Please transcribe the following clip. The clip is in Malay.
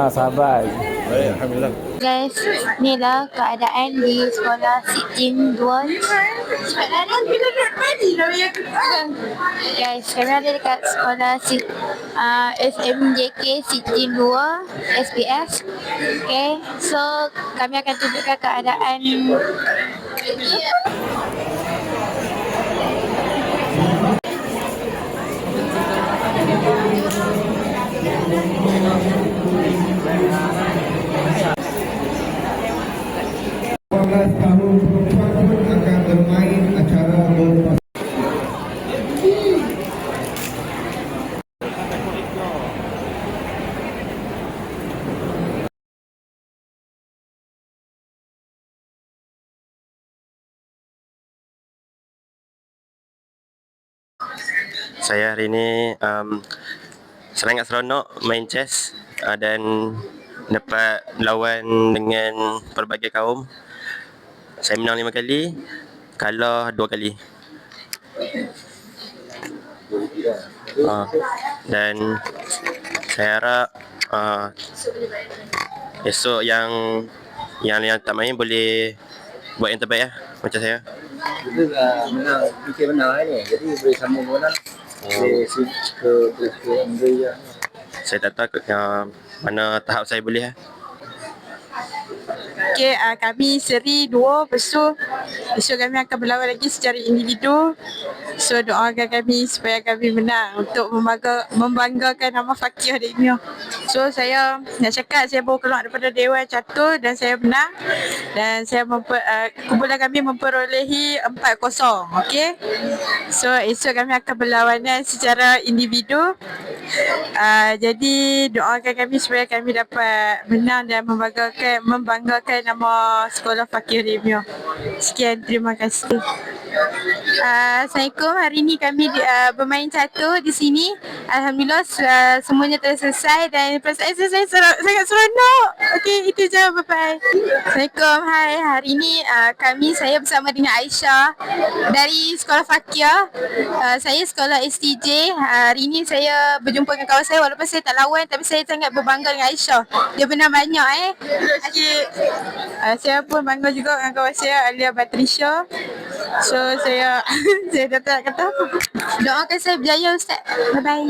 Sabar. Baik, alhamdulillah. Guys, inilah keadaan di sekolah Sijin Duan. Guys, kami ada dekat sekolah SMJK Sijin 2 SPS. Okay, so kami akan tunjukkan keadaan. Tahun perempuan pun akan bermain acara berpasang. Saya hari ini sangat seronok main chess dan dapat melawan dengan pelbagai kaum. Saya menang 5 kali, kalah 2 kali. Dan saya harap esok yang tak main boleh buat yang terbaik macam saya. Kita dah menang, fikir menang ni. Jadi boleh sambung menang. Boleh ke Andrea. Saya tak tahu mana tahap saya boleh. Okay, kami seri 2 besok kami akan berlawan lagi secara individu. So doakan kami supaya kami menang untuk membanggakan nama Fakir hari ini. So saya nak cakap saya baru keluar daripada Dewan Catur dan saya menang. Dan saya kumpulan kami memperolehi 4-0. Okay, so esok kami akan berlawanan secara individu. Jadi doakan kami supaya kami dapat menang dan membanggakan nama sekolah Fakir Remio. Sekian, terima kasih. Assalamualaikum. Hari ini kami bermain catur di sini. Alhamdulillah semuanya telah selesai dan perasaan saya sangat seronok. Okey, itu je. Bye bye. Assalamualaikum. Hai. Hari ini saya bersama dengan Aisyah dari sekolah Fakir. Saya sekolah STJ. Hari ini saya berjumpa dengan kawan saya walaupun saya tak lawan, tapi saya sangat berbangga dengan Aisyah. Dia benar banyak saya pun bangga juga dengan kawan saya Alia Batrisha. So saya dah tak kata apa. Doakan saya berjaya, Ustaz. Bye bye.